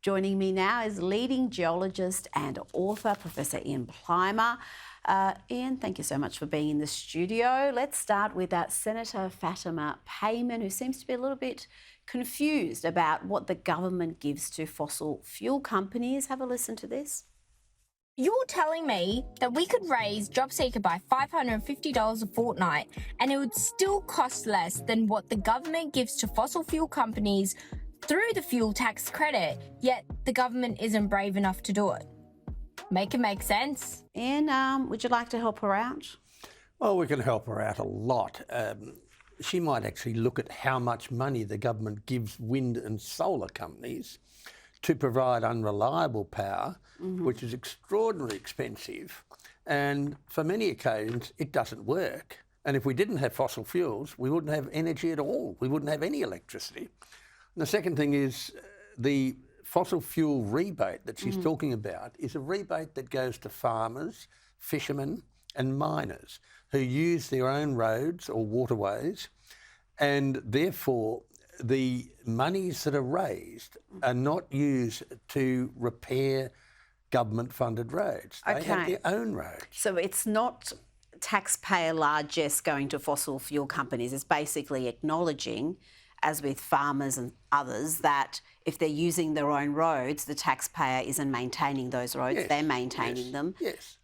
Joining me now is leading geologist and author, Professor Ian Plimer. Ian, thank you so much for being in the studio. Let's start with Senator Fatima Payman, who seems to be a little bit confused about what the government gives to fossil fuel companies. Have a listen to this. You're telling me that we could raise JobSeeker by $550 a fortnight and it would still cost less than what the government gives to fossil fuel companies through the fuel tax credit, yet the government isn't brave enough to do it. Make it make sense. Ian, would you like to help her out? Well, we can help her out a lot. She might actually look at how much money the government gives wind and solar companies to provide unreliable power, which is extraordinarily expensive. And for many occasions, it doesn't work. And if we didn't have fossil fuels, we wouldn't have energy at all. We wouldn't have any electricity. And the second thing is the fossil fuel rebate that she's talking about is a rebate that goes to farmers, fishermen and miners who use their own roads or waterways, and therefore the monies that are raised are not used to repair government-funded roads. They have their own roads. So it's not taxpayer largesse going to fossil fuel companies. It's basically acknowledging, as with farmers and others, that if they're using their own roads, the taxpayer isn't maintaining those roads, they're maintaining them. Yes.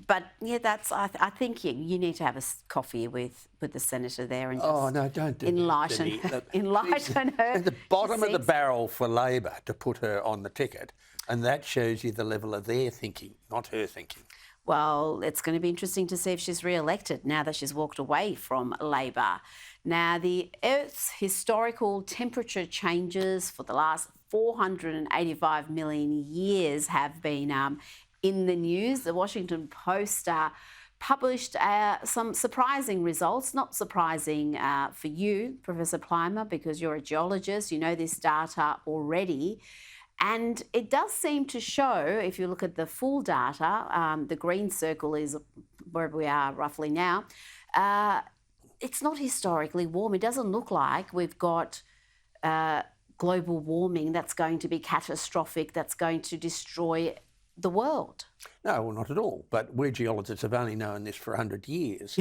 But yeah, I think you need to have a coffee with the senator there and just don't do enlighten that, enlighten her. At the bottom of the barrel for Labor to put her on the ticket, and that shows you the level of their thinking, not her thinking. Well, it's going to be interesting to see if she's re-elected now that she's walked away from Labor. Now, the Earth's historical temperature changes for the last 485 million years have been in the news. The Washington Post published some surprising results, not surprising for you, Professor Plimer, because you're a geologist, you know this data already. And it does seem to show, if you look at the full data, the green circle is where we are roughly now, it's not historically warm. It doesn't look like we've got global warming that's going to be catastrophic, that's going to destroy the world. No, well, not at all. But we geologists have only known this for 100 years.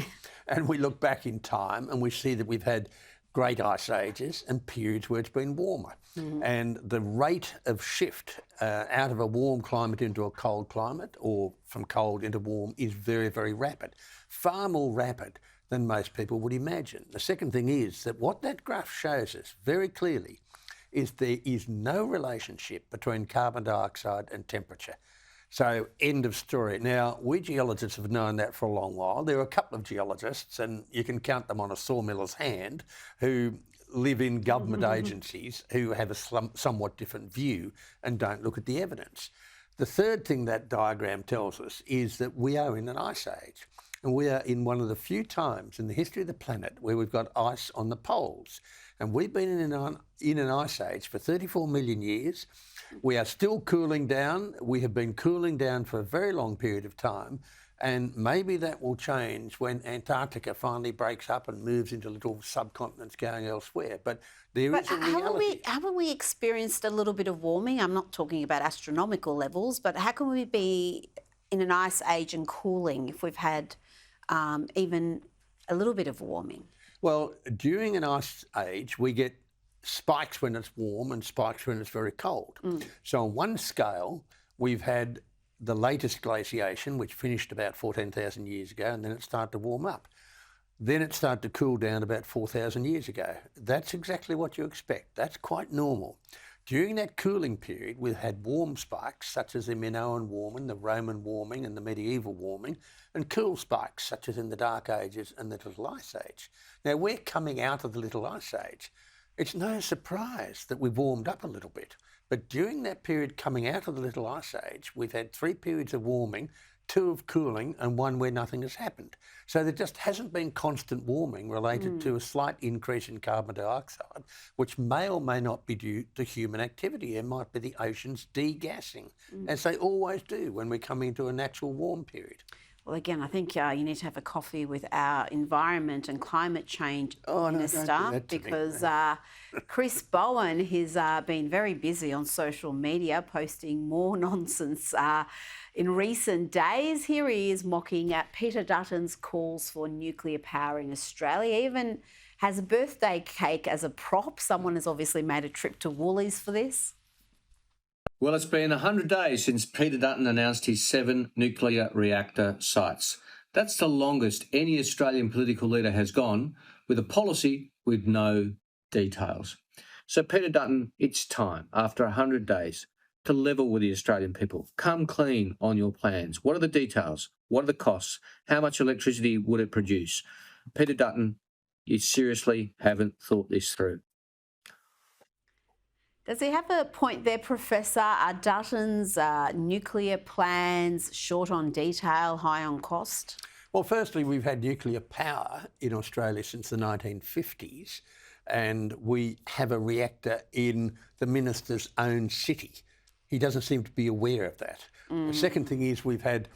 And we look back in time and we see that we've had great ice ages and periods where it's been warmer. And the rate of shift out of a warm climate into a cold climate, or from cold into warm, is very, very rapid. Far more rapid than most people would imagine. The second thing is that what that graph shows us very clearly is there is no relationship between carbon dioxide and temperature. So, end of story. Now, we geologists have known that for a long while. There are a couple of geologists, and you can count them on a sawmiller's hand, who live in government agencies who have a somewhat different view and don't look at the evidence. The third thing that diagram tells us is that we are in an ice age. And we are in one of the few times in the history of the planet where we've got ice on the poles. And we've been in an ice age for 34 million years. We are still cooling down. We have been cooling down for a very long period of time. And maybe that will change when Antarctica finally breaks up and moves into little subcontinents going elsewhere. But there is a reality. Haven't we experienced a little bit of warming? I'm not talking about astronomical levels, but how can we be in an ice age and cooling if we've had even a little bit of warming? Well, during an ice age, we get spikes when it's warm and spikes when it's very cold. So on one scale, we've had the latest glaciation, which finished about 14,000 years ago, and then it started to warm up. Then it started to cool down about 4,000 years ago. That's exactly what you expect. That's quite normal. During that cooling period, we've had warm spikes, such as the Minoan warming, the Roman warming and the medieval warming, and cool spikes, such as in the Dark Ages and the Little Ice Age. Now, we're coming out of the Little Ice Age. It's no surprise that we've warmed up a little bit. But during that period coming out of the Little Ice Age, we've had 3 periods of warming, 2 of cooling and 1 where nothing has happened. So there just hasn't been constant warming related to a slight increase in carbon dioxide, which may or may not be due to human activity. It might be the oceans degassing, as they always do when we come into a natural warm period. Well, again, I think you need to have a coffee with our environment and climate change minister, don't do that to me. because Chris Bowen has been very busy on social media posting more nonsense in recent days. Here he is mocking Peter Dutton's calls for nuclear power in Australia. Even has a birthday cake as a prop. Someone has obviously made a trip to Woolies for this. Well, it's been 100 days since Peter Dutton announced his 7 nuclear reactor sites. That's the longest any Australian political leader has gone with a policy with no details. So, Peter Dutton, it's time, after 100 days, to level with the Australian people. Come clean on your plans. What are the details? What are the costs? How much electricity would it produce? Peter Dutton, you seriously haven't thought this through. Does he have a point there, Professor? Are Dutton's nuclear plans short on detail, high on cost? Well, firstly, we've had nuclear power in Australia since the 1950s, and we have a reactor in the minister's own city. He doesn't seem to be aware of that. The second thing is we've had...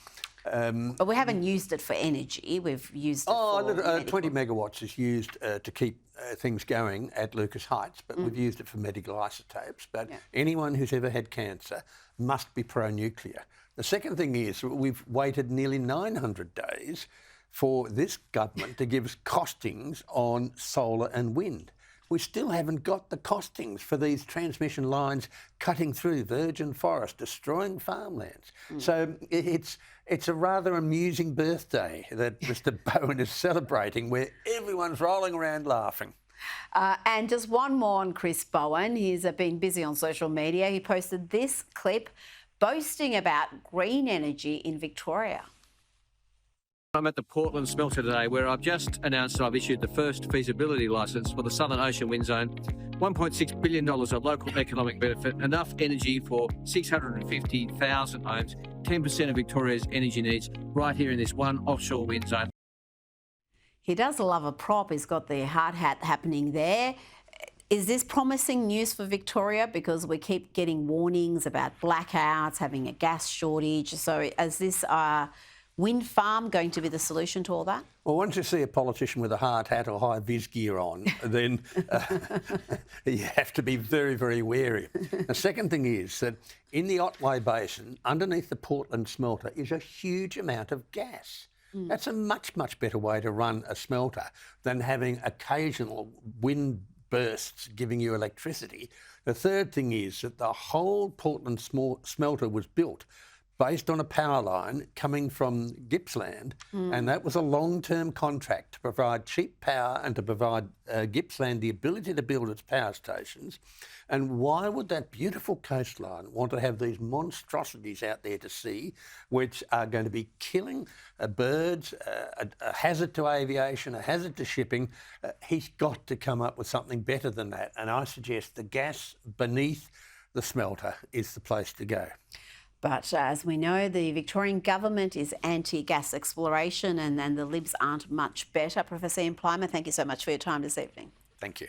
But we haven't used it for energy. We've used it for 20 megawatts is used to keep things going at Lucas Heights, but we've used it for medical isotopes. But anyone who's ever had cancer must be pro-nuclear. The second thing is we've waited nearly 900 days for this government to give us costings on solar and wind. We still haven't got the costings for these transmission lines cutting through virgin forest, destroying farmlands. So it's a rather amusing birthday that Mr. Bowen is celebrating, where everyone's rolling around laughing. And just one more on Chris Bowen. He's been busy on social media. He posted this clip boasting about green energy in Victoria. I'm at the Portland smelter today, where I've just announced that I've issued the first feasibility licence for the Southern Ocean Wind Zone. $1.6 billion of local economic benefit, enough energy for 650,000 homes, 10% of Victoria's energy needs, right here in this one offshore wind zone. He does love a prop. He's got the hard hat happening there. Is this promising news for Victoria? Because we keep getting warnings about blackouts, having a gas shortage. So is this wind farm going to be the solution to all that? Well, once you see a politician with a hard hat or high vis gear on, then you have to be very, very wary. The second thing is that in the Otway Basin, underneath the Portland smelter, is a huge amount of gas. That's a much, much better way to run a smelter than having occasional wind bursts giving you electricity. The third thing is that the whole Portland smelter was built based on a power line coming from Gippsland, and that was a long-term contract to provide cheap power and to provide Gippsland the ability to build its power stations. And why would that beautiful coastline want to have these monstrosities out there to sea, which are going to be killing birds, a hazard to aviation, a hazard to shipping? He's got to come up with something better than that. And I suggest the gas beneath the smelter is the place to go. But as we know, the Victorian government is anti-gas exploration, and the Libs aren't much better. Professor Ian Plimer, thank you so much for your time this evening. Thank you.